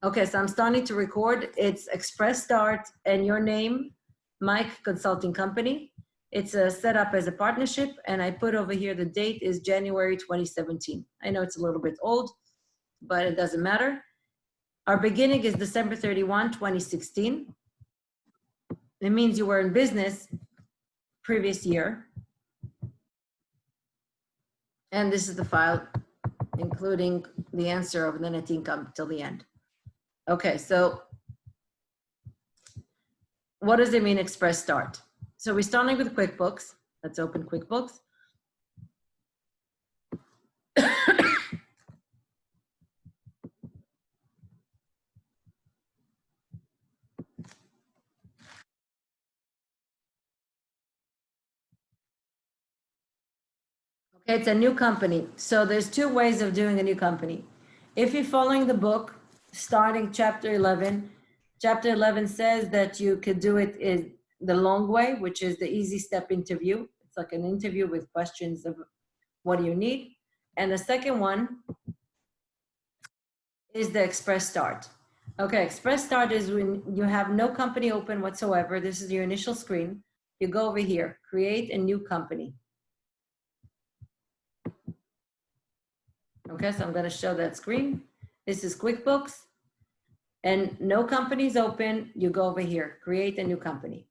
Okay, so I'm starting to record. It's Express Start and your name, Mike Consulting Company. It's set up as a partnership, and I put over here the date is January 2017. I know it's a little bit old, but it doesn't matter. Our beginning is December 31, 2016. It means you were in business previous year. And this is the file, including the answer of the net income till the end. Okay, so what does it mean Express Start? So we're starting with QuickBooks. Let's open QuickBooks. Okay, it's a new company. So there's two ways of doing a new company. If you're following the book, starting chapter 11 says that you could do it in the long way, which is the easy step interview. It's like an interview with questions of what do you need. And the second one is the Express Start. Okay, Express Start is when you have no company open whatsoever. This is your initial screen. You go over here, create a new company. Okay, so I'm going to show that screen. This is QuickBooks, and no companies open. You go over here, create a new company.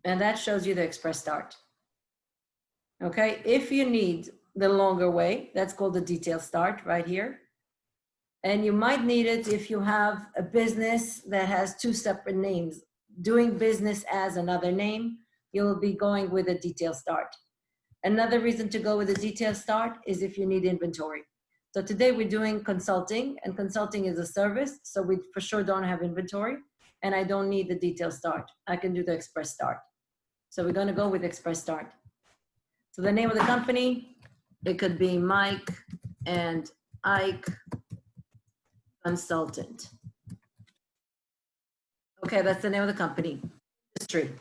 And that shows you the Express Start. Okay, if you need the longer way, that's called the Detail Start right here. And you might need it if you have a business that has two separate names. Doing business as another name, you'll be going with a Detail Start. Another reason to go with a Detail Start is if you need inventory. So today we're doing consulting, and consulting is a service, so we for sure don't have inventory, and I don't need the Detail Start. I can do the Express Start. So we're going to go with Express Start. So the name of the company, it could be Mike and Ike Consultant. Okay, that's the name of the company. Industry,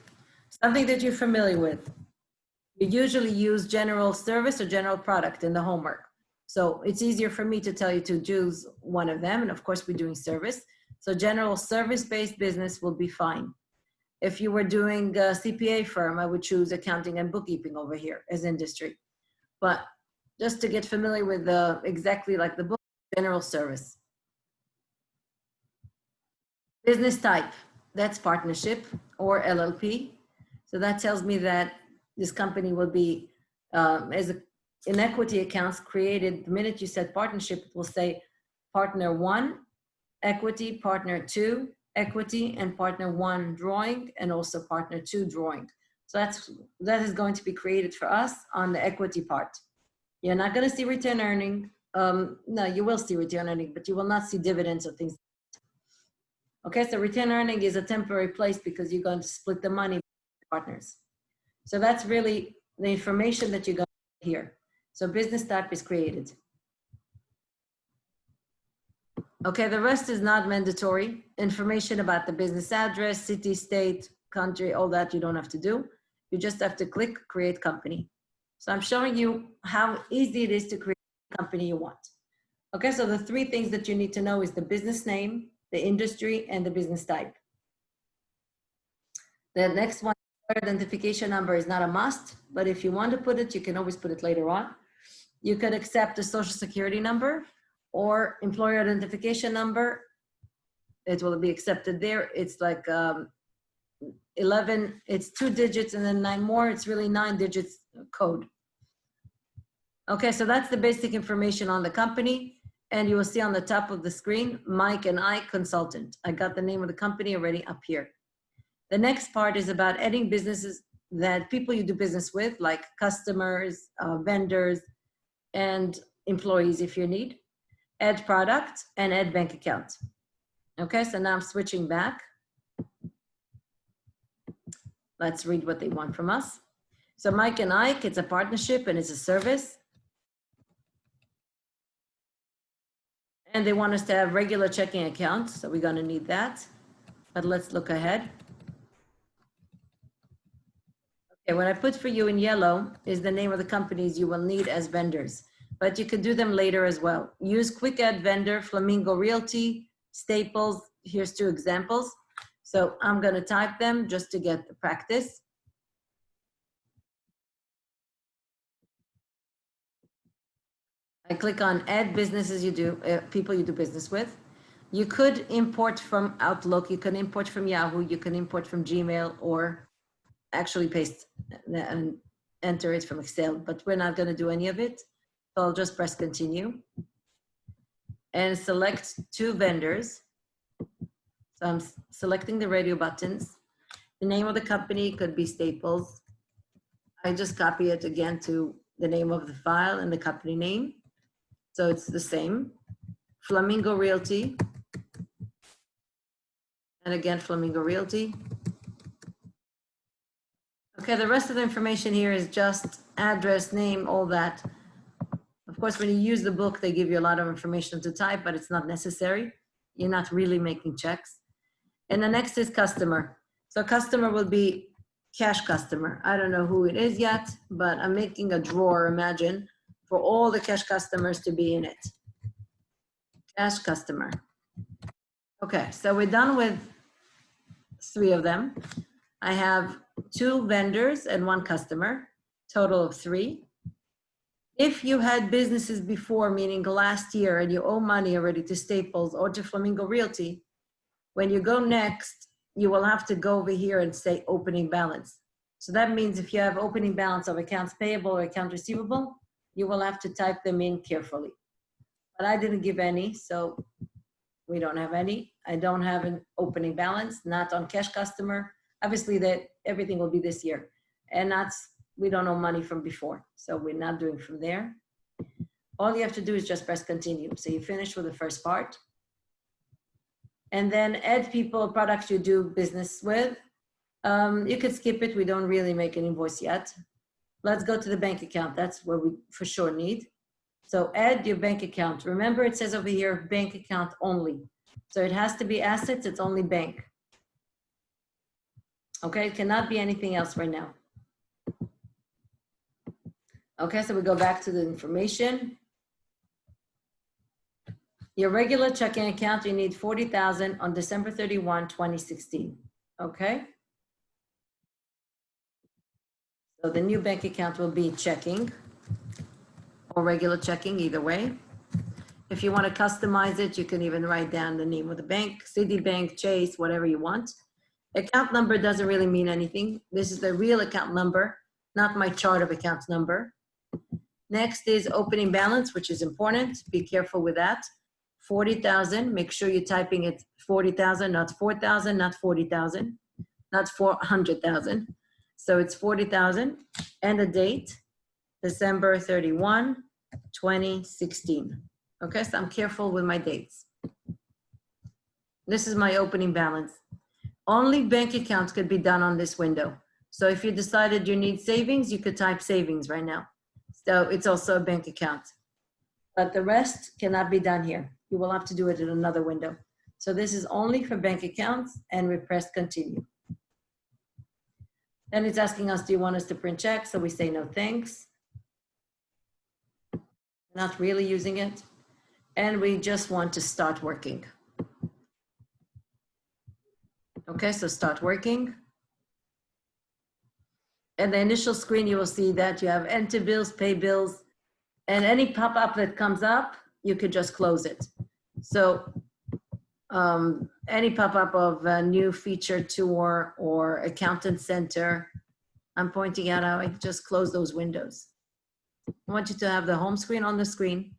something that you're familiar with. You usually use general service or general product in the homework. So it's easier for me to tell you to choose one of them. And of course, we're doing service. So general service-based business will be fine. If you were doing a CPA firm, I would choose accounting and bookkeeping over here as industry. But just to get familiar with exactly like the book, general service. Business type, that's partnership or LLP. So that tells me that this company will be, in equity accounts created, the minute you said partnership, it will say partner 1, equity, partner 2, equity, and partner 1 drawing, and also partner 2 drawing. So that is going to be created for us on the equity part. You're not going to see return earning. No, you will see return earning, but you will not see dividends or things. Okay, so return earning is a temporary place because you're going to split the money with partners. So that's really the information that you're going to hear. So business type is created. Okay, the rest is not mandatory. Information about the business address, city, state, country, all that you don't have to do. You just have to click create company. So I'm showing you how easy it is to create the company you want. Okay, so the three things that you need to know is the business name, the industry, and the business type. The next one, identification number, is not a must, but if you want to put it, you can always put it later on. You could accept a social security number or employer identification number. It will be accepted there. It's like 11, it's 2 digits and then 9 more. It's really 9 digits code. Okay, so that's the basic information on the company. And you will see on the top of the screen, Mike and I Consultant. I got the name of the company already up here. The next part is about adding businesses that people you do business with, like customers, vendors, and employees if you need. Add product and add bank account. Okay, so now I'm switching back. Let's read what they want from us. So Mike and Ike, it's a partnership and it's a service. And they want us to have regular checking accounts, so we're going to need that. But let's look ahead. Okay, what I put for you in yellow is the name of the companies you will need as vendors. but you could do them later as well. Use quick add vendor, Flamingo Realty, Staples. Here's 2 examples. So I'm going to type them just to get the practice. I click on add businesses you do, people you do business with. You could import from Outlook, you can import from Yahoo, you can import from Gmail, or actually paste and enter it from Excel, but we're not going to do any of it. So I'll just press continue and select 2 vendors. So I'm selecting the radio buttons. The name of the company could be Staples. I just copy it again to the name of the file and the company name. So it's the same. Flamingo Realty. And again, Flamingo Realty. Okay, the rest of the information here is just address, name, all that. Of course, when you use the book, they give you a lot of information to type, but it's not necessary. You're not really making checks. And the next is customer. So customer will be cash customer. I don't know who it is yet, but I'm making a drawer, imagine, for all the cash customers to be in it. Cash customer. Okay, so we're done with 3 of them. I have 2 vendors and 1 customer, total of 3. If you had businesses before, meaning last year, and you owe money already to Staples or to Flamingo Realty, when you go next, you will have to go over here and say opening balance. So that means if you have opening balance of accounts payable or account receivable, you will have to type them in carefully. But I didn't give any, so we don't have any. I don't have an opening balance, not on cash customer. Obviously that everything will be this year, and we don't owe money from before. So we're not doing from there. All you have to do is just press continue. So you finish with the first part. And then add people, products you do business with. You could skip it. We don't really make an invoice yet. Let's go to the bank account. That's what we for sure need. So add your bank account. Remember, it says over here, bank account only. So it has to be assets, it's only bank. Okay, it cannot be anything else right now. Okay, so we go back to the information. Your regular checking account, you need 40,000 on December 31, 2016. Okay. So the new bank account will be checking or regular checking, either way. If you want to customize it, you can even write down the name of the bank, Citibank, Chase, whatever you want. Account number doesn't really mean anything. This is the real account number, not my chart of accounts number. Next is opening balance, which is important. Be careful with that. 40,000, make sure you're typing it 40,000, not 4,000, not 40,000, not 400,000. So it's 40,000 and the date, December 31, 2016. Okay, so I'm careful with my dates. This is my opening balance. Only bank accounts could be done on this window. So if you decided you need savings, you could type savings right now. So it's also a bank account. But the rest cannot be done here. You will have to do it in another window. So this is only for bank accounts, and we press continue. Then it's asking us, do you want us to print checks? So we say no thanks. Not really using it. And we just want to start working. Okay, so start working. And the initial screen, you will see that you have enter bills, pay bills, and any pop-up that comes up, you could just close it. So any pop-up of a new feature tour or accountant center, I'm pointing out how I just close those windows. I want you to have the home screen on the screen.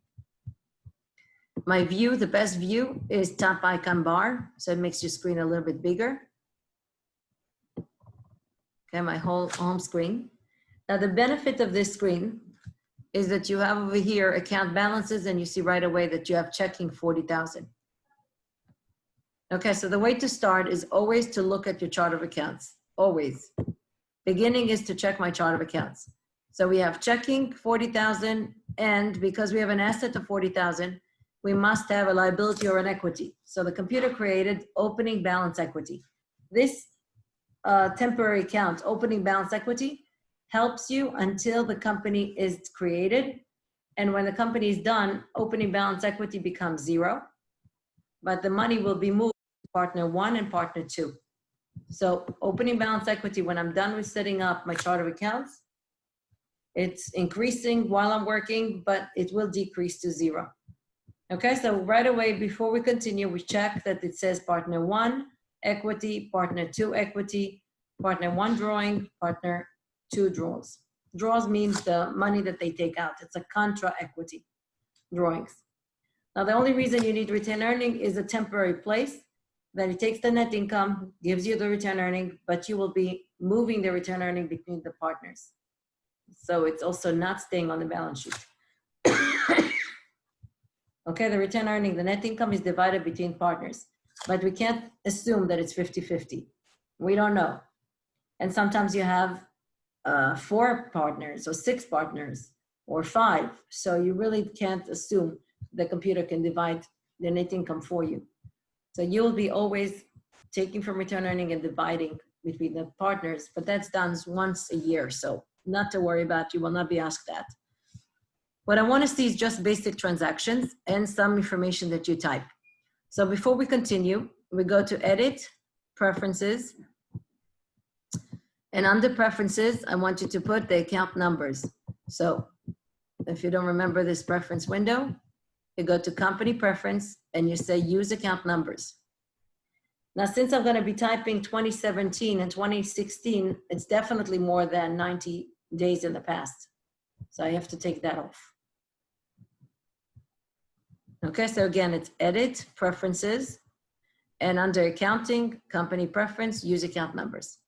My view, the best view is top icon bar. So it makes your screen a little bit bigger. Okay, my whole home screen. Now the benefit of this screen is that you have over here account balances, and you see right away that you have checking 40,000. Okay, so the way to start is always to look at your chart of accounts, always. Beginning is to check my chart of accounts. So we have checking 40,000, and because we have an asset of 40,000, we must have a liability or an equity. So the computer created opening balance equity. This temporary account, opening balance equity, helps you until the company is created And when the company is done, opening balance equity becomes 0, but the money will be moved to partner 1 and partner 2. So opening balance equity, when I'm done with setting up my chart of accounts, it's increasing while I'm working, but it will decrease to 0. Okay, so right away, before we continue, we check that it says partner 1 equity, partner 2 equity, partner 1 drawing, partner 2 draws. Draws means the money that they take out. It's a contra equity drawings. Now, the only reason you need return earning is a temporary place that it takes the net income, gives you the return earning, but you will be moving the return earning between the partners. So it's also not staying on the balance sheet. Okay, the return earning, the net income is divided between partners, but we can't assume that it's 50-50. We don't know. And sometimes you have 4 partners or 6 partners or 5. So you really can't assume the computer can divide the net income for you. So you'll be always taking from return earning and dividing between the partners, but that's done once a year. So not to worry about, you will not be asked that. What I want to see is just basic transactions and some information that you type. So before we continue, we go to Edit, Preferences, and under Preferences, I want you to put the account numbers. So if you don't remember this preference window, you go to Company Preference and you say Use Account Numbers. Now, since I'm going to be typing 2017 and 2016, it's definitely more than 90 days in the past. So I have to take that off. Okay, so again, it's Edit, Preferences, and under Accounting, Company Preference, Use Account Numbers.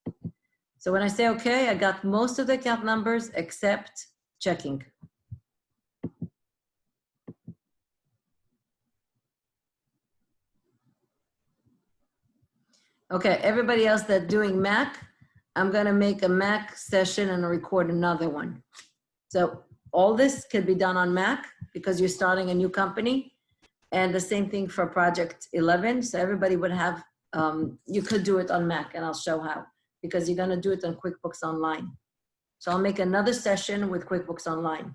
So when I say okay, I got most of the account numbers except checking. Okay, everybody else that's doing Mac, I'm gonna make a Mac session and record another one. So all this could be done on Mac because you're starting a new company, and the same thing for project 11. So everybody would have, you could do it on Mac, and I'll show how, because you're gonna do it on QuickBooks Online. So I'll make another session with QuickBooks Online.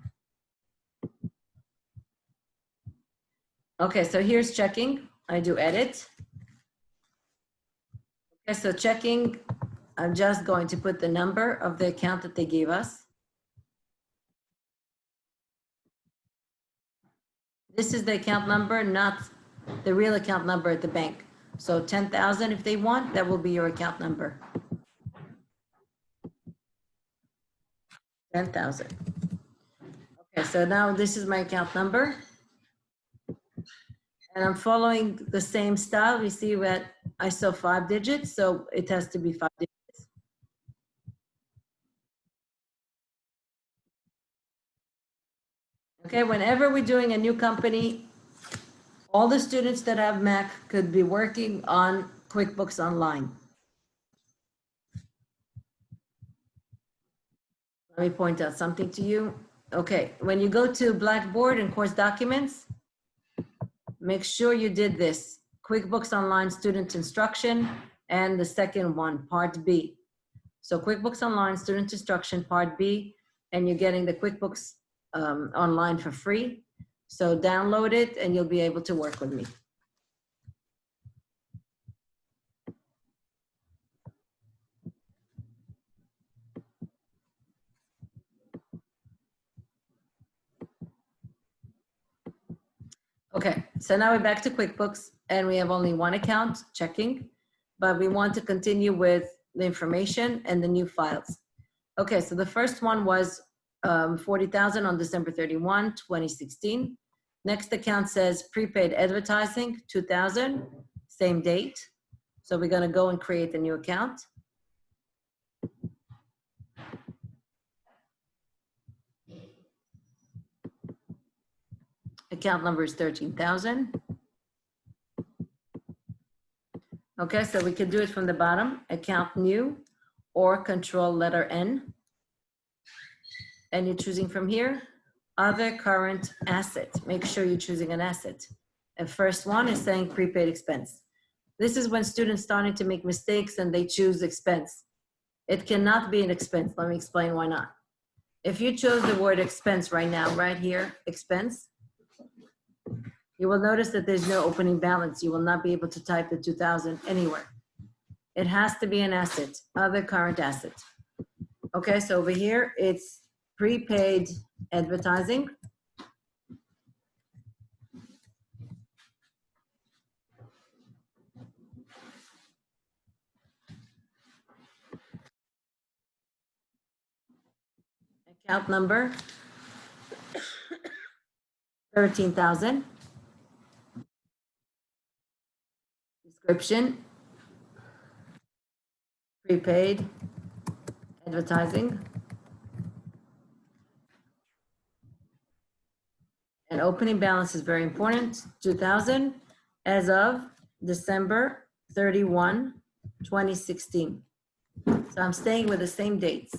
Okay, so here's checking. I do edit. Okay, so checking, I'm just going to put the number of the account that they gave us. This is the account number, not the real account number at the bank. So 10,000 if they want, that will be your account number. 10,000. Okay, so now this is my account number. And I'm following the same style. You see that I saw 5 digits, so it has to be 5 digits. Okay, whenever we're doing a new company, all the students that have Mac could be working on QuickBooks Online. Let me point out something to you. Okay, when you go to Blackboard and course documents, make sure you did this, QuickBooks Online Student Instruction, and the second one, Part B. So QuickBooks Online Student Instruction, Part B, and you're getting the QuickBooks Online for free. So download it and you'll be able to work with me. Okay, so now we're back to QuickBooks and we have only one account, checking, but we want to continue with the information and the new files. Okay, so the first one was 40,000 on December 31, 2016. Next account says prepaid advertising, 2,000, same date. So we're gonna go and create a new account. Account number is 13,000. Okay, so we can do it from the bottom, account new or control letter N. And you're choosing from here, other current asset. Make sure you're choosing an asset. And first one is saying prepaid expense. This is when students starting to make mistakes and they choose expense. It cannot be an expense. Let me explain why not. If you chose the word expense right now, right here, expense, you will notice that there's no opening balance. You will not be able to type the 2,000 anywhere. It has to be an asset, other current asset. Okay, so over here, it's prepaid advertising. Account number, 13,000. Description, prepaid advertising. And opening balance is very important, 2,000 as of December 31, 2016. So I'm staying with the same dates.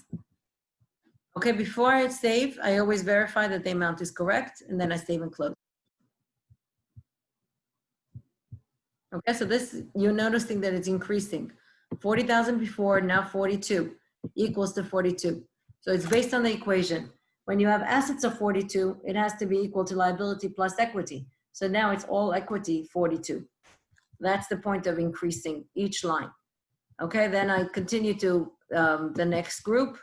Okay, before I save, I always verify that the amount is correct, and then I save and close. Okay, so this, you're noticing that it's increasing. 40,000 before, now 42 equals to 42. So it's based on the equation. When you have assets of 42, it has to be equal to liability plus equity. So now it's all equity 42. That's the point of increasing each line. Okay, then I continue to the next group.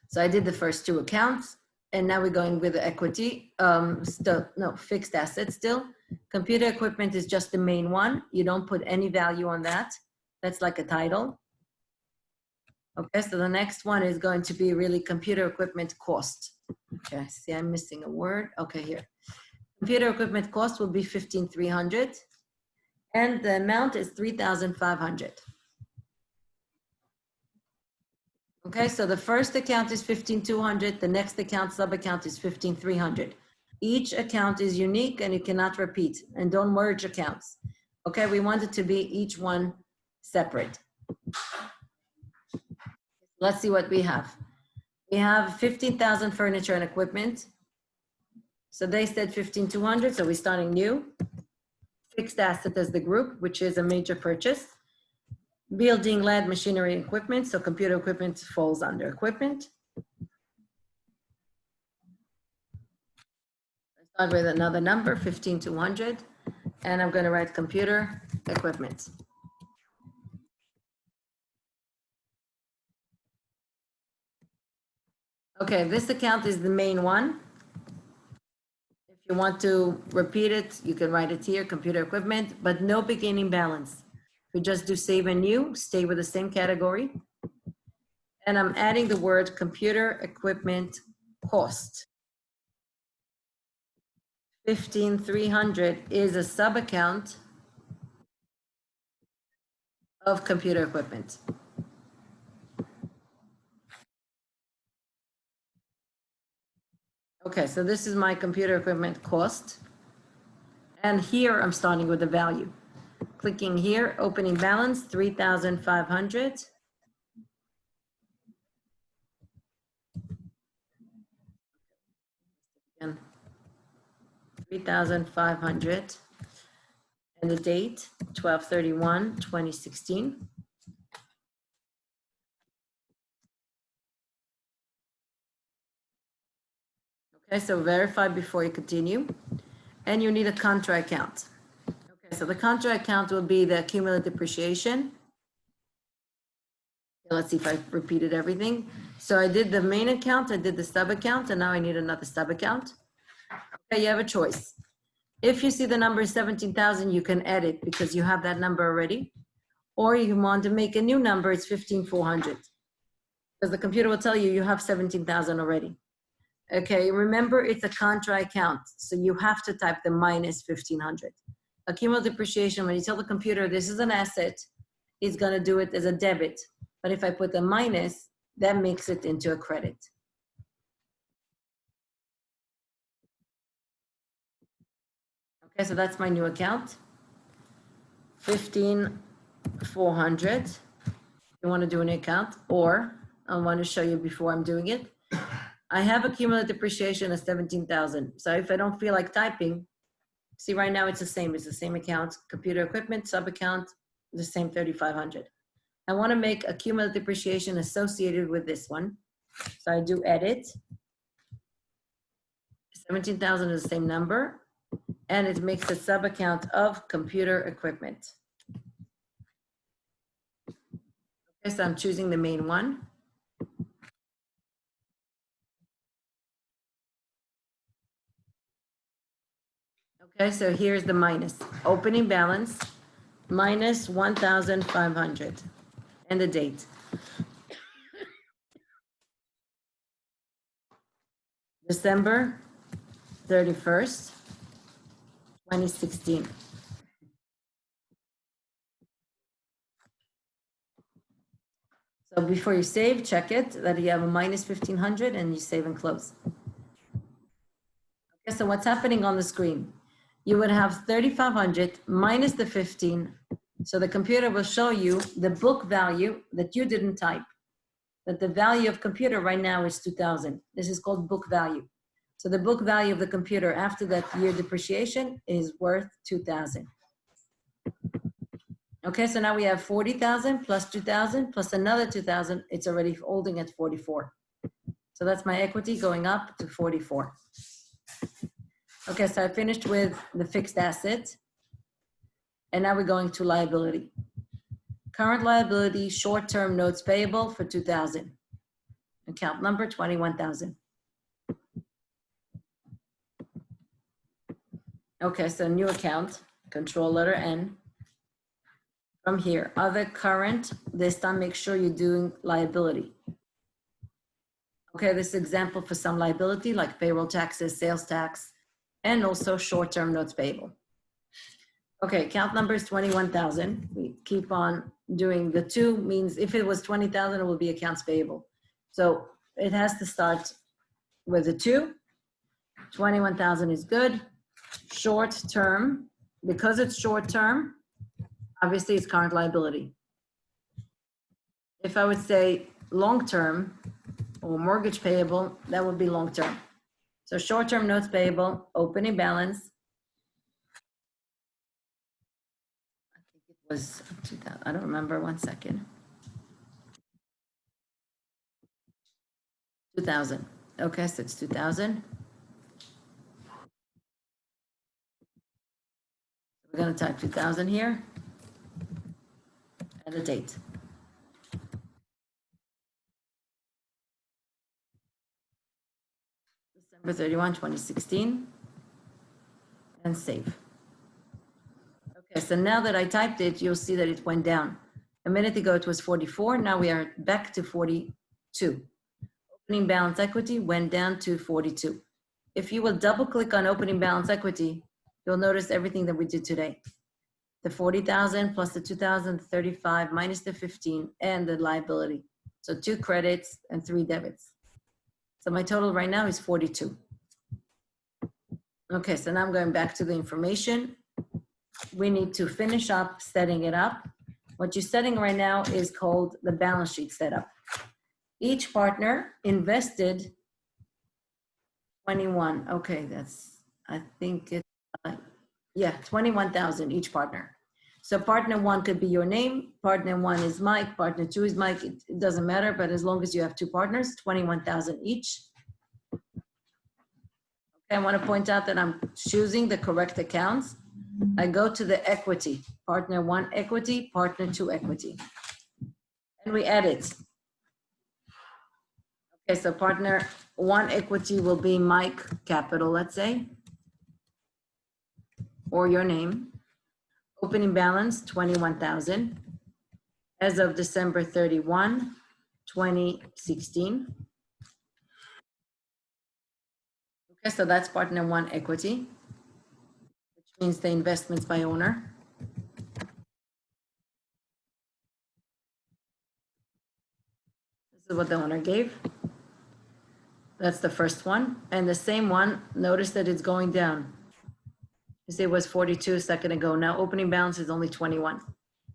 So I did the first two accounts, and now we're going with the equity. Fixed assets still. Computer equipment is just the main one. You don't put any value on that. That's like a title. Okay, so the next one is going to be really computer equipment cost. Okay, see, I'm missing a word. Okay, here. Computer equipment cost will be 15,300, and the amount is 3,500. Okay, so the first account is 15,200. The next account, sub-account, is 15,300. Each account is unique and you cannot repeat, and don't merge accounts. Okay, we want it to be each one separate. Let's see what we have. We have 15,000 furniture and equipment. So they said 15,200, so we're starting new. Fixed asset as the group, which is a major purchase. Building, land, machinery, and equipment. So computer equipment falls under equipment. I start with another number, 15,200, and I'm going to write computer equipment. Okay, this account is the main one. If you want to repeat it, you can write it here, computer equipment, but no beginning balance. We just do save and new, stay with the same category. And I'm adding the word computer equipment cost. 15,300 is a sub-account of computer equipment. Okay, so this is my computer equipment cost. And here I'm starting with the value. Clicking here, opening balance, 3,500. And 3,500. And the date, 12/31/2016. Okay, so verify before you continue. And you need a contra account. Okay, so the contra account will be the cumulative depreciation. Let's see if I repeated everything. So I did the main account, I did the sub account, and now I need another sub account. Okay, you have a choice. If you see the number 17,000, you can edit because you have that number already. Or you want to make a new number, it's 15,400. Because the computer will tell you you have 17,000 already. Okay, remember it's a contra account, so you have to type the minus 1,500. Cumulative depreciation, when you tell the computer this is an asset, it's gonna do it as a debit. But if I put the minus, that makes it into a credit. Okay, so that's my new account. 15,400. You want to do an account, or I want to show you before I'm doing it. I have a cumulative depreciation of 17,000. So if I don't feel like typing, see right now it's the same. It's the same account, computer equipment, sub account, the same 3,500. I want to make a cumulative depreciation associated with this one. So I do edit. 17,000 is the same number, and it makes a sub-account of computer equipment. Okay, so I'm choosing the main one. Okay, so here's the minus. Opening balance, minus 1,500, and the date. December 31st, 2016. So before you save, check it, that you have a minus 1,500 and you save and close. Okay, so what's happening on the screen? You would have 3,500 minus the 15. So the computer will show you the book value that you didn't type. That the value of computer right now is 2,000. This is called book value. So the book value of the computer after that year depreciation is worth 2,000. Okay, so now we have 40,000 plus 2,000 plus another 2,000. It's already holding at 44. So that's my equity going up to 44. Okay, so I finished with the fixed asset. And now we're going to liability. Current liability, short-term notes payable for 2,000. Account number 21,000. Okay, so new account, control letter N. From here, other current, this time make sure you're doing liability. Okay, this is example for some liability like payroll taxes, sales tax, and also short-term notes payable. Okay, account number is 21,000. We keep on doing the 2 means if it was 20,000, it will be accounts payable. So it has to start with a 2. 21,000 is good. Short term, because it's short term, obviously it's current liability. If I would say long term or mortgage payable, that would be long term. So short term notes payable, opening balance. I think it was 2,000. I don't remember. 1 second. 2,000. Okay, so it's 2,000. We're going to type 2,000 here and the date. December 31, 2016, and save. Okay, so now that I typed it, you'll see that it went down. A minute ago, it was 44. Now we are back to 42. Opening balance equity went down to 42. If you will double click on opening balance equity, you'll notice everything that we did today. The 40,000 plus the 2,000, 35 minus the 15 and the liability. So 2 credits and 3 debits. So my total right now is 42. Okay, so now I'm going back to the information. We need to finish up setting it up. What you're setting right now is called the balance sheet setup. Each partner invested 21. Okay, that's, I think it's, yeah, 21,000 each partner. So partner 1 could be your name. Partner 1 is Mike. Partner 2 is Mike. It doesn't matter, but as long as you have 2 partners, 21,000 each. Okay, I want to point out that I'm choosing the correct accounts. I go to the equity, partner 1 equity, partner 2 equity, and we edit. Okay, so partner 1 equity will be Mike Capital, let's say, or your name. Opening balance, 21,000 as of December 31, 2016. Okay, so that's partner 1 equity, which means the investments by owner. This is what the owner gave. That's the first one. And the same one, notice that it's going down. You see it was 42 a second ago. Now opening balance is only 21.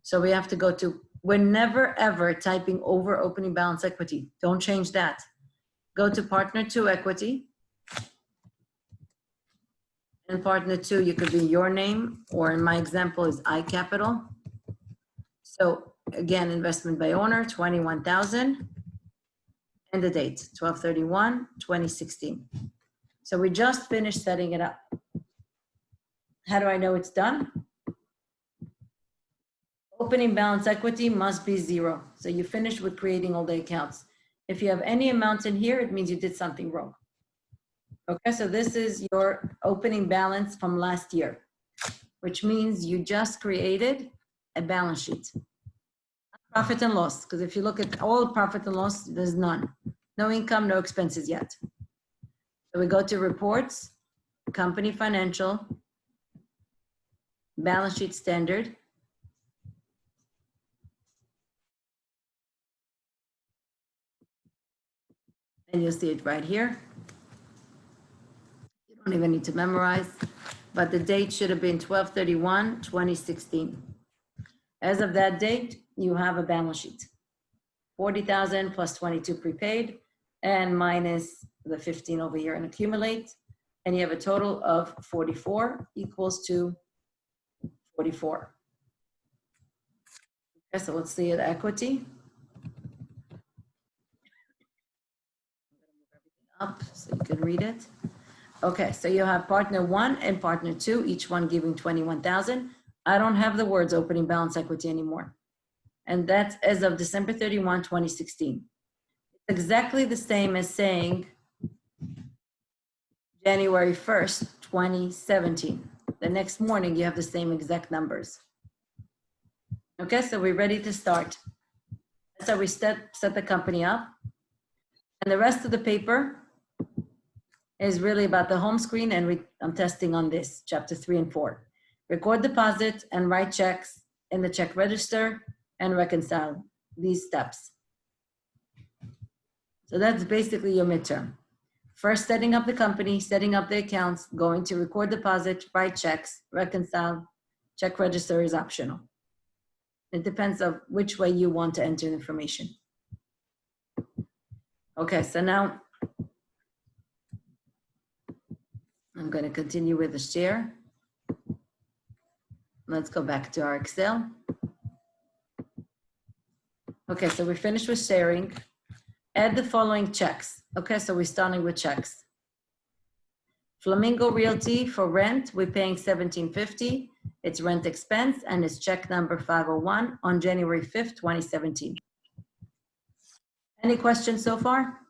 So we have to go to, we're never ever typing over opening balance equity. Don't change that. Go to partner 2 equity. And partner 2, you could be your name, or in my example is I Capital. So again, investment by owner, 21,000. And the date, 12/31/2016. So we just finished setting it up. How do I know it's done? Opening balance equity must be 0. So you finished with creating all the accounts. If you have any amounts in here, it means you did something wrong. Okay, so this is your opening balance from last year, which means you just created a balance sheet. Profit and loss, because if you look at all profit and loss, there's none. No income, no expenses yet. So we go to reports, company financial, balance sheet standard. And you'll see it right here. You don't even need to memorize, but the date should have been 12/31/2016. As of that date, you have a balance sheet. 40,000 plus 22 prepaid and minus the 15 over here and accumulate. And you have a total of 44 equals to 44. Okay, so let's see the equity. Up so you can read it. Okay, so you have partner 1 and partner 2, each one giving 21,000. I don't have the words opening balance equity anymore. And that's as of December 31, 2016. It's exactly the same as saying January 1st, 2017. The next morning, you have the same exact numbers. Okay, so we're ready to start. That's how we set the company up. And the rest of the paper is really about the home screen, and I'm testing on this, chapter 3 and 4. Record deposit and write checks in the check register and reconcile these steps. So that's basically your midterm. First, setting up the company, setting up the accounts, going to record deposit, write checks, reconcile, check register is optional. It depends on which way you want to enter information. Okay, so now I'm going to continue with the share. Let's go back to our Excel. Okay, so we're finished with sharing. Add the following checks. Okay, so we're starting with checks. Flamingo Realty for rent, we're paying $17.50. It's rent expense and it's check number 501 on January 5th, 2017. Any questions so far?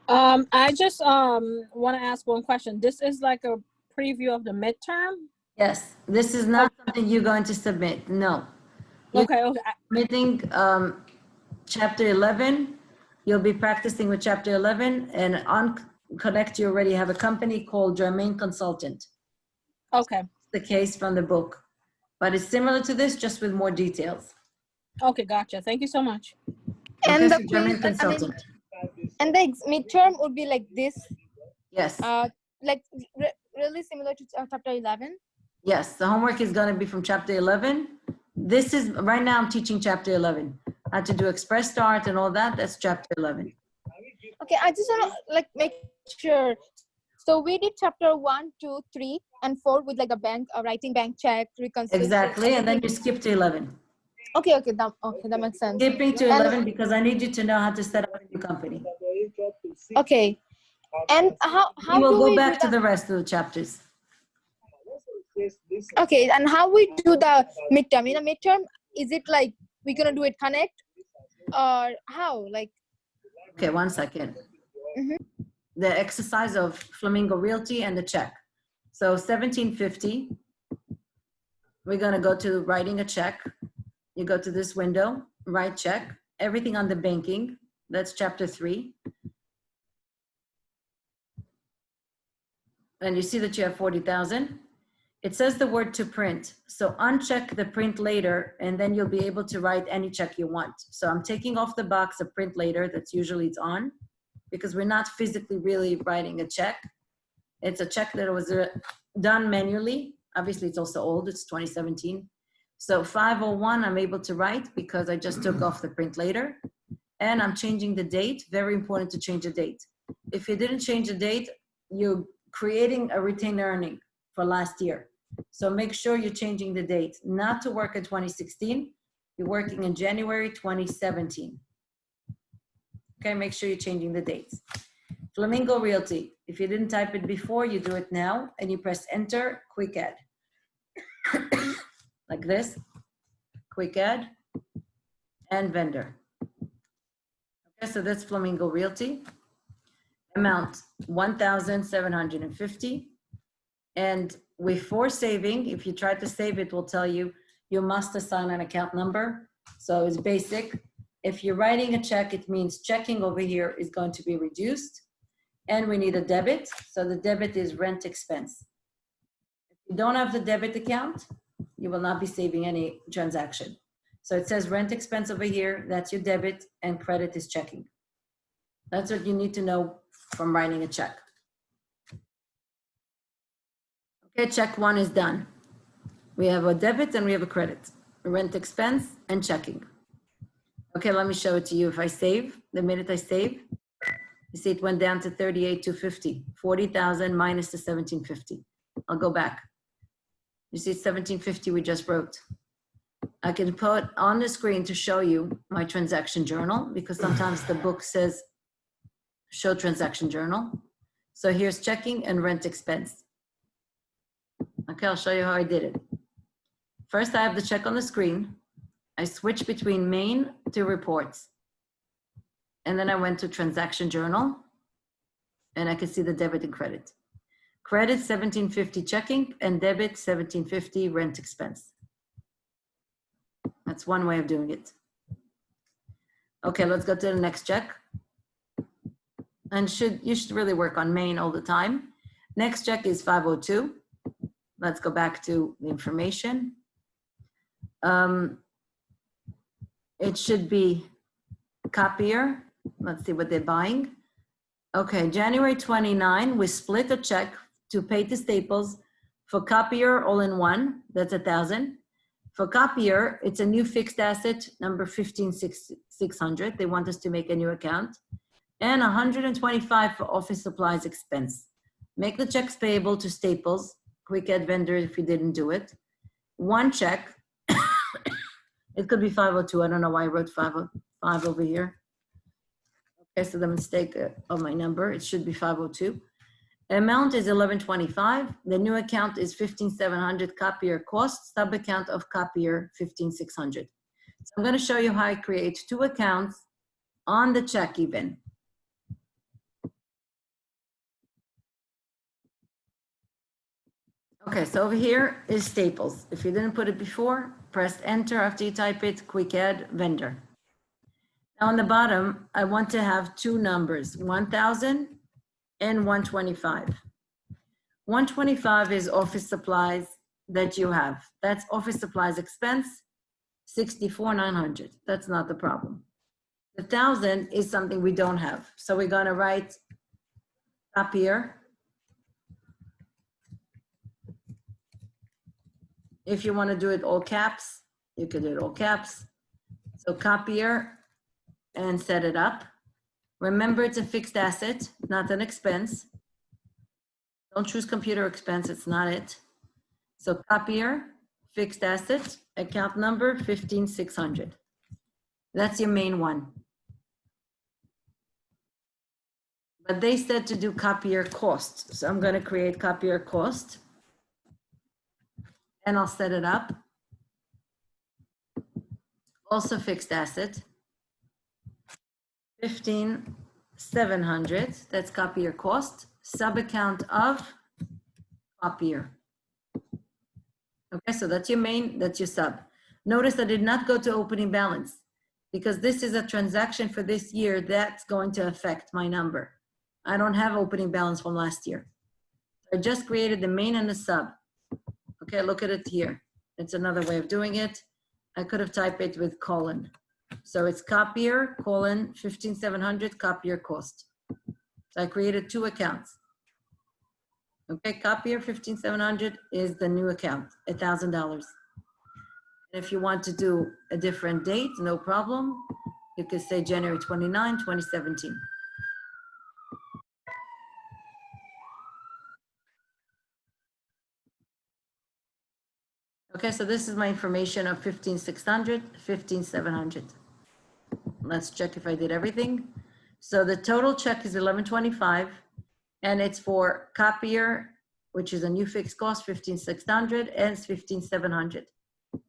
I just want to ask one question. This is like a preview of the midterm? Yes, this is not something you're going to submit, no. Okay. Submitting chapter 11, you'll be practicing with chapter 11, and on Connect you already have a company called Germain Consultant. Okay. The case from the book, but it's similar to this, just with more details. Okay, gotcha. Thank you so much. And Okay, the so Germain Consultant. and the midterm would be like this. Yes. Like really similar to chapter 11. Yes, the homework is going to be from chapter 11. This is, right now I'm teaching chapter 11. How to do express start and all that, that's chapter 11. Okay, I just want to like make sure. So we did chapter 1, 2, 3, and 4 with like a writing bank check, reconciliation. Exactly, and then you skip to 11. Okay, that makes sense. Skipping to 11 because I need you to know how to set up a new company. Okay, and how We will do go we back to the rest of the chapters. Okay, and how we do the midterm? In a midterm, is it like we're gonna do it connect, or how? Like, okay, 1 second. The exercise of Flamingo Realty and the check. So 1750. We're gonna go to writing a check. You go to this window, write check, everything on the banking. That's chapter 3. And you see that you have 40,000. It says the word to print. So uncheck the print later, and then you'll be able to write any check you want. So I'm taking off the box of print later, that's usually it's on, because we're not physically really writing a check. It's a check that was done manually. Obviously it's also old, it's 2017. So 501 I'm able to write because I just took off the print later. And I'm changing the date, very important to change the date. If you didn't change the date, you're creating a retained earning for last year. So make sure you're changing the date, not to work in 2016. You're working in January 2017. Okay, make sure you're changing the dates. Flamingo Realty. If you didn't type it before, you do it now, and you press enter, quick add. Like this, quick add, and vendor. Okay, so that's Flamingo Realty. Amount 1,750. And before saving, if you try to save it, will tell you, you must assign an account number. So it's basic. If you're writing a check, it means checking over here is going to be reduced. And we need a debit. So the debit is rent expense. If you don't have the debit account, you will not be saving any transaction. So it says rent expense over here, that's your debit, and credit is checking. That's what you need to know from writing a check. Okay, check one is done. We have a debit and we have a credit, rent expense and checking. Okay, let me show it to you. If I save, the minute I save, you see it went down to 38,250, 40,000 minus the 1750. I'll go back. You see 1750 we just wrote. I can put on the screen to show you my transaction journal because sometimes the book says show transaction journal. So here's checking and rent expense. Okay, I'll show you how I did it. First, I have the check on the screen. I switch between main to reports. And then I went to transaction journal and I can see the debit and credit. Credit 1750 checking and debit 1750 rent expense. That's one way of doing it. Okay, let's go to the next check. And you should really work on main all the time. Next check is 502. Let's go back to the information. It should be copier. Let's see what they're buying. Okay, January 29, we split a check to pay to Staples for copier all in one. That's 1,000. For copier, it's a new fixed asset, number 15,600. They want us to make a new account. And 125 for office supplies expense. Make the checks payable to Staples, quick add vendor if you didn't do it. One check, it could be 502. I don't know why I wrote 505 over here. Okay, so the mistake of my number, it should be 502. Amount is 1125. The new account is 15,700 copier cost, sub account of copier 15,600. So I'm going to show you how I create two accounts on the check even. Okay, so over here is Staples. If you didn't put it before, press enter after you type it, quick add vendor. Now on the bottom, I want to have two numbers, 1,000 and 125. 125 is office supplies that you have. That's office supplies expense, 64,900. That's not the problem. The 1,000 is something we don't have. So we're gonna write copier. If you want to do it all caps, you can do it all caps. So copier and set it up. Remember, it's a fixed asset, not an expense. Don't choose computer expense, it's not it. So copier, fixed asset, account number 15,600. That's your main one. But they said to do copier cost. So I'm going to create copier cost. And I'll set it up. Also fixed asset. 15,700, that's copier cost. Sub account of copier. Okay, so that's your main, that's your sub. Notice I did not go to opening balance because this is a transaction for this year that's going to affect my number. I don't have opening balance from last year. I just created the main and the sub. Okay, look at it here. It's another way of doing it. I could have typed it with colon. So it's copier, colon, 15,700, copier cost. So I created two accounts. Okay, copier 15,700 is the new account, $1,000. If you want to do a different date, no problem. You could say January 29, 2017. Okay, so this is my information of 15,600, 15,700. Let's check if I did everything. So the total check is 1125, and it's for copier, which is a new fixed cost, 15,600, and it's 15,700.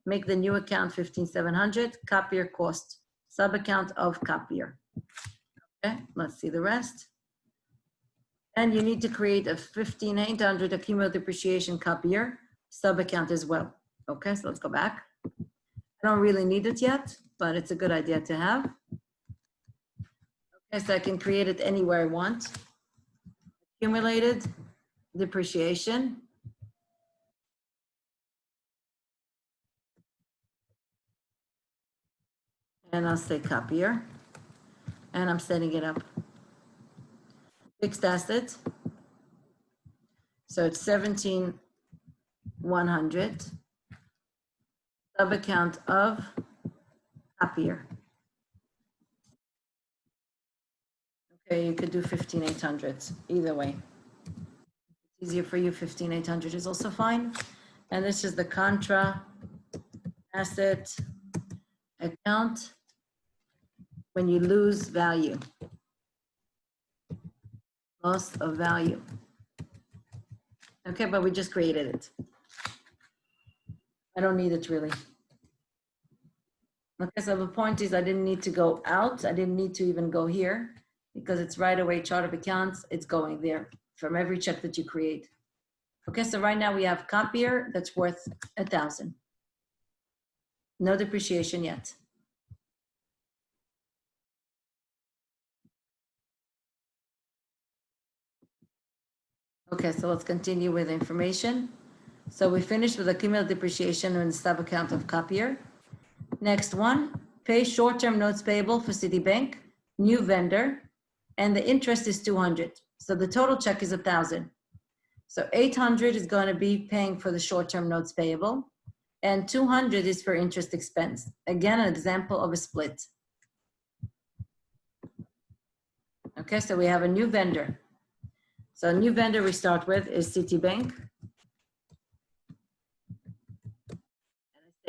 Make the new account 15,700, copier cost, sub-account of copier. Okay, let's see the rest. And you need to create a 15,800 accumulated depreciation copier sub-account as well. Okay, so let's go back. I don't really need it yet, but it's a good idea to have. Okay, so I can create it anywhere I want. Accumulated depreciation. And I'll say copier. And I'm setting it up. Fixed asset. So it's 17,100. Sub-account of copier. Okay, you could do 15,800, either way. It's easier for you, 15,800 is also fine. And this is the contra asset account when you lose value. Loss of value. Okay, but we just created it. I don't need it really. Okay, so the point is I didn't need to go out. I didn't need to even go here because it's right away chart of accounts. It's going there from every check that you create. Okay, so right now we have copier that's worth 1,000. No depreciation yet. Okay, so let's continue with information. So we finished with accumulated depreciation in the sub-account of copier. Next one, pay short-term notes payable for Citibank, new vendor, and the interest is 200. So the total check is 1,000. So 800 is going to be paying for the short-term notes payable, and 200 is for interest expense. Again, an example of a split. Okay, so we have a new vendor. So a new vendor we start with is Citibank.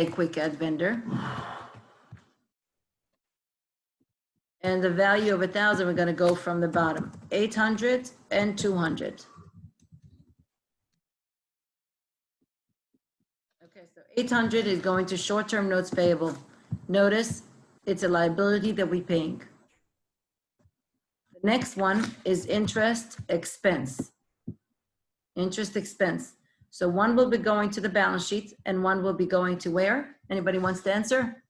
A quick add vendor. And the value of 1,000, we're going to go from the bottom, 800 and 200. Okay, so 800 is going to short-term notes payable. Notice it's a liability that we're paying. The next one is interest expense. Interest expense. So one will be going to the balance sheet and one will be going to where? Anybody wants to answer?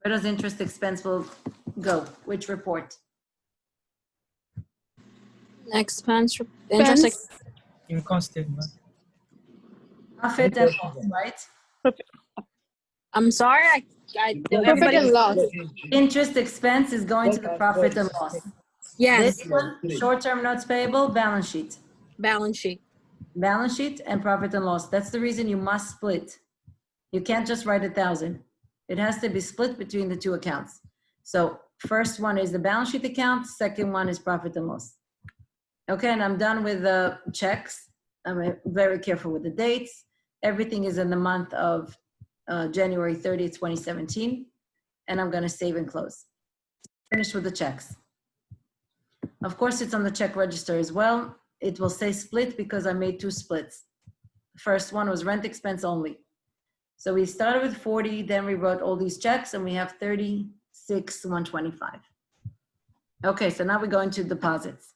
Where does interest expense will go? Which report? Expense, interest, Income statement. Profit and loss, right? I'm sorry, Profit and loss. Interest expense is going to the profit and loss. yes, This one, short-term notes payable, balance sheet. balance sheet. Balance sheet and profit and loss. That's the reason you must split. You can't just write 1,000. It has to be split between the two accounts. So first one is the balance sheet account, second one is profit and loss. Okay, and I'm done with the checks. I'm very careful with the dates. Everything is in the month of January 30th, 2017. And I'm gonna save and close. Finished with the checks. Of course, it's on the check register as well. It will say split because I made 2 splits. The first one was rent expense only. So we started with 40, then we wrote all these checks and we have 36,125. Okay, so now we go into deposits.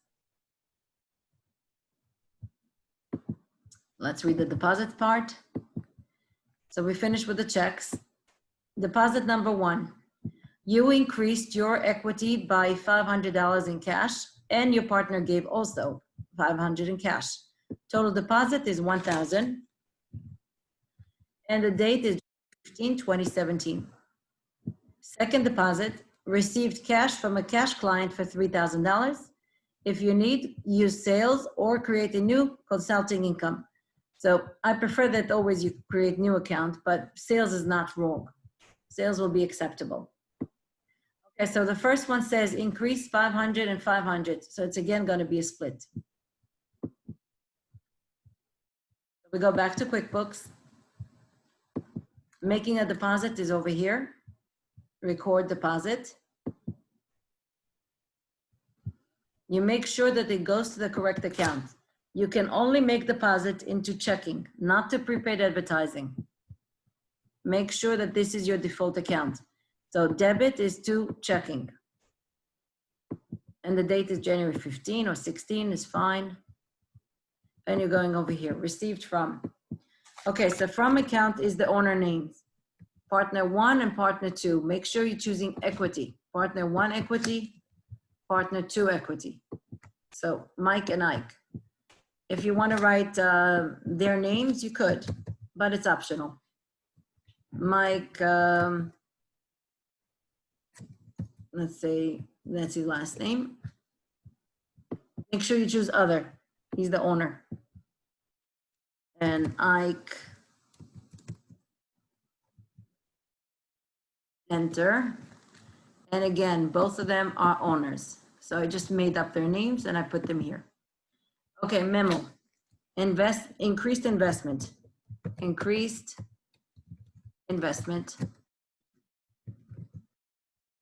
Let's read the deposit part. So we finished with the checks. Deposit number 1, you increased your equity by $500 in cash and your partner gave also $500 in cash. Total deposit is 1,000. And the date is 15/2017. Second deposit, received cash from a cash client for $3,000. If you need, use sales or create a new consulting income. So I prefer that always you create new account, but sales is not wrong. Sales will be acceptable. Okay, so the first one says increase 500 and 500. So it's again going to be a split. We go back to QuickBooks. Making a deposit is over here. Record deposit. You make sure that it goes to the correct account. You can only make deposit into checking, not to prepaid advertising. Make sure that this is your default account. So debit is to checking. And the date is January 15 or 16 is fine. And you're going over here, received from. Okay, so from account is the owner names. Partner 1 and partner 2. Make sure you're choosing equity. Partner 1 equity, partner 2 equity. So Mike and Ike. If you want to write their names, you could, but it's optional. Mike, let's say that's his last name. Make sure you choose other. He's the owner. And Ike, enter. And again, both of them are owners. So I just made up their names and I put them here. Okay, memo. Increased investment. Increased investment.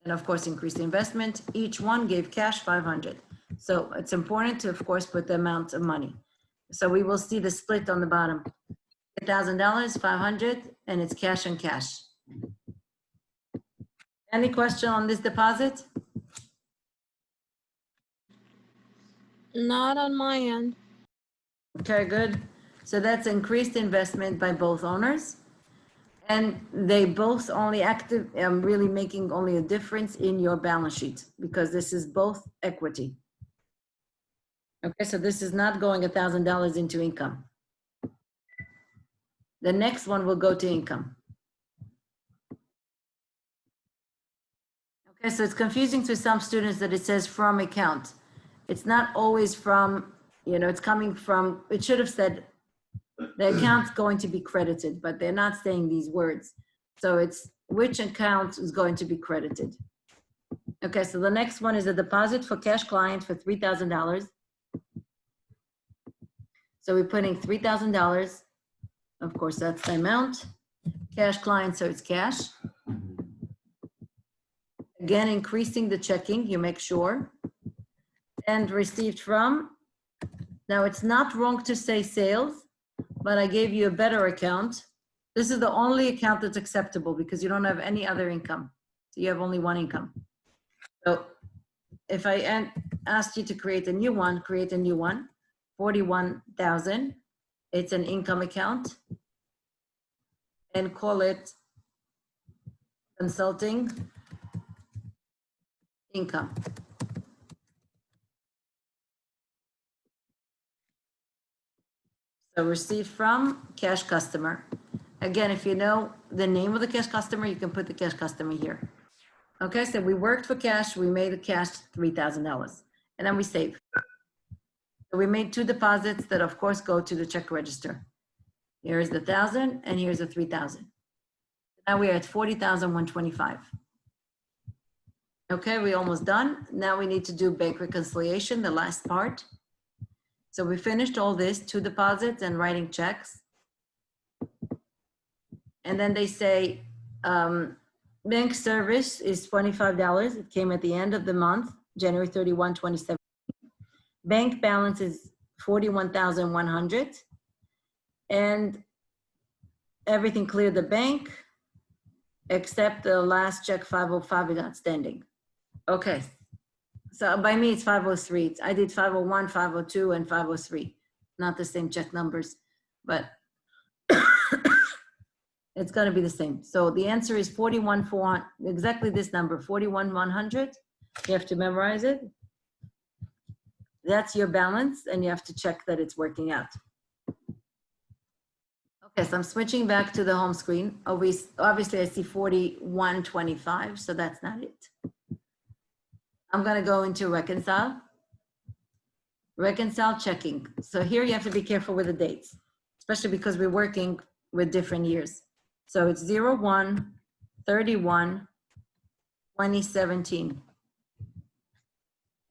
And of course, increased investment. Each one gave cash 500. So it's important to, of course, put the amount of money. So we will see the split on the bottom. $1,000, 500, and it's cash and cash. Any question on this deposit? Not on my end. Okay, good. So that's increased investment by both owners. And they both only really making only a difference in your balance sheet because this is both equity. Okay, so this is not going $1,000 into income. The next one will go to income. Okay, so it's confusing to some students that it says from account. It's not always from, it's coming from, it should have said the account's going to be credited, but they're not saying these words. So it's which account is going to be credited. Okay, so the next one is a deposit for cash client for $3,000. So we're putting $3,000. Of course, that's the amount. Cash client, so it's cash. Again, increasing the checking, you make sure. And received from. Now, it's not wrong to say sales, but I gave you a better account. This is the only account that's acceptable because you don't have any other income. So you have only one income. So if I asked you to create a new one, create a new one. 41,000. It's an income account. And call it consulting income. So received from cash customer. Again, if you know the name of the cash customer, you can put the cash customer here. Okay, so we worked for cash, we made the cash $3,000, and then we save. So we made 2 deposits that of course go to the check register. Here's the 1,000 and here's the 3,000. Now we're at 40,125. Okay, we're almost done. Now we need to do bank reconciliation, the last part. So we finished all this, 2 deposits and writing checks. And then they say, bank service is $25. It came at the end of the month, January 31, 2017. Bank balance is 41,100. And everything cleared the bank, except the last check 505 is outstanding. Okay. So by me, it's 503. I did 501, 502, and 503. Not the same check numbers, but it's going to be the same. So the answer is 41,400, exactly this number, 41,100. You have to memorize it. That's your balance, and you have to check that it's working out. Okay, so I'm switching back to the home screen. Obviously, I see 4125, so that's not it. I'm going to go into reconcile. Reconcile checking. So here you have to be careful with the dates, especially because we're working with different years. So it's 01/31/2017.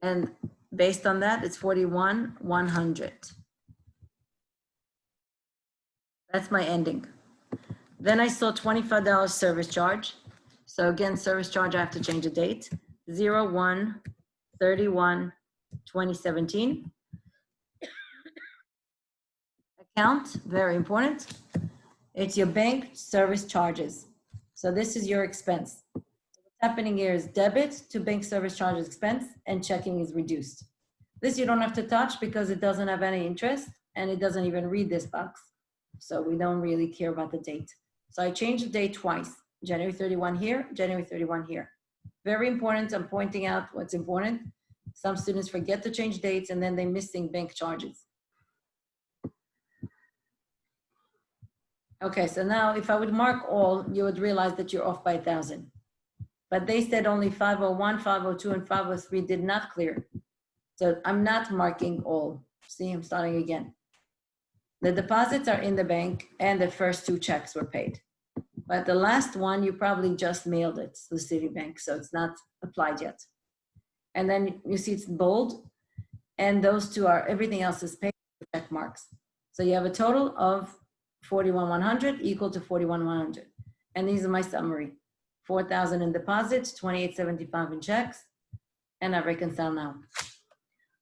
And based on that, it's 41,100. That's my ending. Then I saw $25 service charge. So again, service charge, I have to change the date. 01/31/2017. Account, very important. It's your bank service charges. So this is your expense. What's happening here is debit to bank service charges expense and checking is reduced. This you don't have to touch because it doesn't have any interest and it doesn't even read this box. So we don't really care about the date. So I changed the date twice, January 31 here, January 31 here. Very important, I'm pointing out what's important. Some students forget to change dates and then they're missing bank charges. Okay, so now if I would mark all, you would realize that you're off by 1,000. But they said only 501, 502, and 503 did not clear. So I'm not marking all. See, I'm starting again. The deposits are in the bank and the first 2 checks were paid. But the last one, you probably just mailed it to the Citibank, so it's not applied yet. And then you see it's bold, and those 2 are, everything else is paid with check marks. So you have a total of 41,100 equal to 41,100. And these are my summary. 4,000 in deposits, 2875 in checks, and I reconcile now.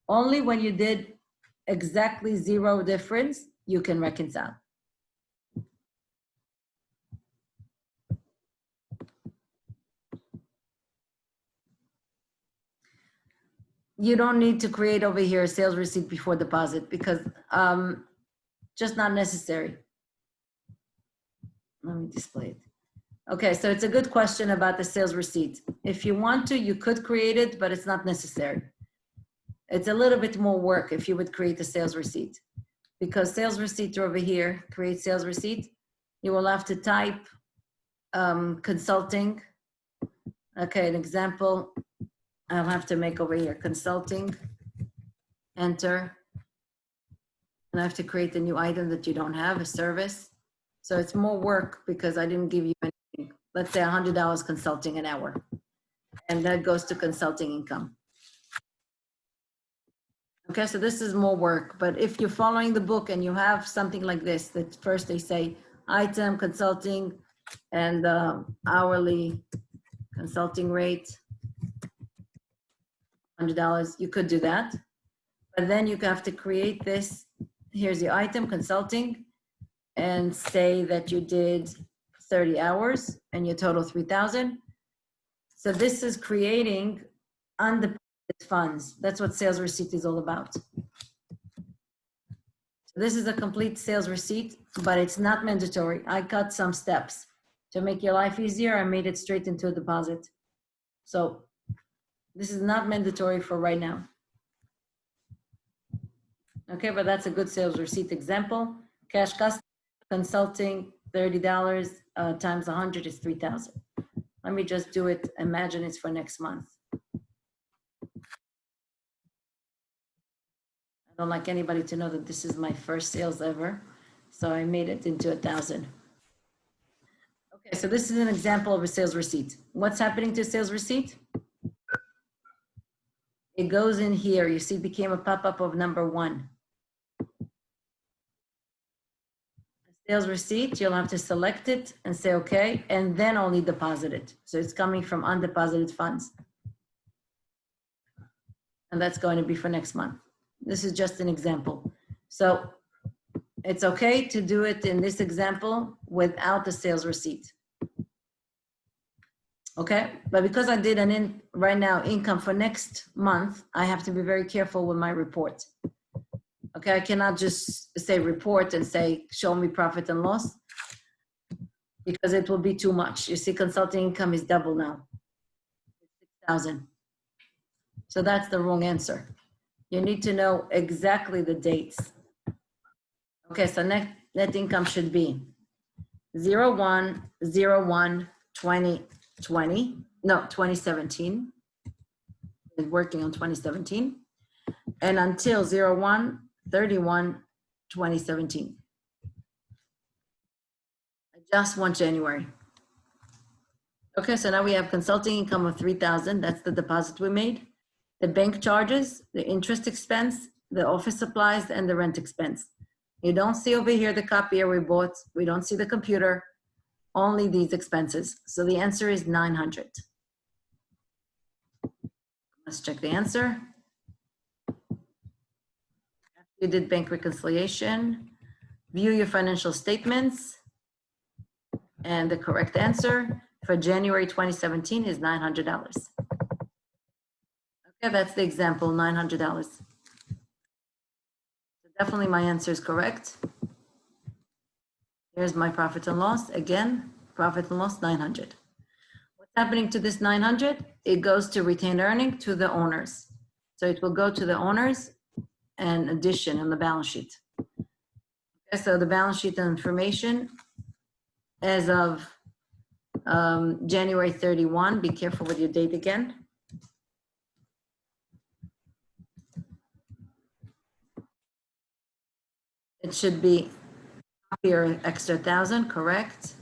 Only when you did exactly 0 difference, you can reconcile. You don't need to create over here a sales receipt before deposit because just not necessary. Let me display it. Okay, so it's a good question about the sales receipt. If you want to, you could create it, but it's not necessary. It's a little bit more work if you would create a sales receipt because sales receipt over here, create sales receipt, you will have to type consulting. Okay, an example I'll have to make over here, consulting, enter. And I have to create a new item that you don't have, a service. So it's more work because I didn't give you anything. Let's say $100 consulting an hour. And that goes to consulting income. Okay, so this is more work. But if you're following the book and you have something like this, that first they say item, consulting, and hourly consulting rate, $100, you could do that. But then you have to create this. Here's the item, consulting, and say that you did 30 hours and your total 3,000. So this is creating undeposited funds. That's what sales receipt is all about. So this is a complete sales receipt, but it's not mandatory. I cut some steps to make your life easier. I made it straight into a deposit. So this is not mandatory for right now. Okay, but that's a good sales receipt example. Cash customer consulting, $30 times 100 is 3,000. Let me just do it. Imagine it's for next month. I don't like anybody to know that this is my first sales ever. So I made it into 1,000. Okay, so this is an example of a sales receipt. What's happening to sales receipt? It goes in here. You see, it became a pop-up of number 1. Sales receipt, you'll have to select it and say, okay, and then only deposit it. So it's coming from undeposited funds. And that's going to be for next month. This is just an example. So it's okay to do it in this example without the sales receipt. Okay, but because I did right now income for next month, I have to be very careful with my report. Okay, I cannot just say report and say, show me profit and loss because it will be too much. You see, consulting income is double now, 6,000. So that's the wrong answer. You need to know exactly the dates. Okay, so net income should be 2017. Been working on 2017. And until 01/31/2017. I just want January. Okay, so now we have consulting income of 3,000. That's the deposit we made. The bank charges, the interest expense, the office supplies, and the rent expense. You don't see over here the copier we bought. We don't see the computer. only these expenses. So the answer is 900. Let's check the answer. You did bank reconciliation. View your financial statements. And the correct answer for January 2017 is $900. Okay, that's the example, $900. So definitely my answer is correct. Here's my profit and loss. Again, profit and loss, 900. What's happening to this 900? It goes to retained earning to the owners. So it will go to the owners and addition on the balance sheet. Okay, so the balance sheet information as of January 31, be careful with your date again. It should be your extra 1,000, correct?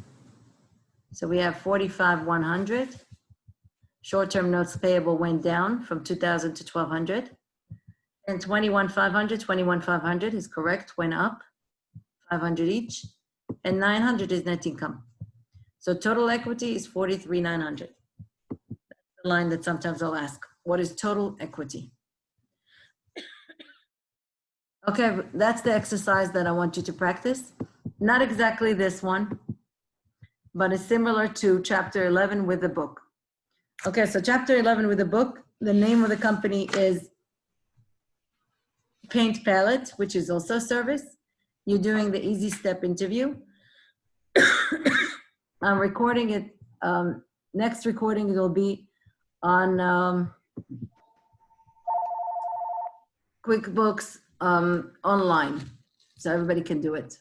So we have 45,100. Short-term notes payable went down from 2,000 to 1,200. And 21,500 is correct, went up, 500 each. And 900 is net income. So total equity is 43,900. That's the line that sometimes I'll ask. What is total equity? Okay, that's the exercise that I want you to practice. Not exactly this one, but it's similar to chapter 11 with the book. Okay, so chapter 11 with the book, the name of the company is Paint Palette, which is also a service. You're doing the easy step interview. I'm recording it. Next recording will be on QuickBooks online, so everybody can do it.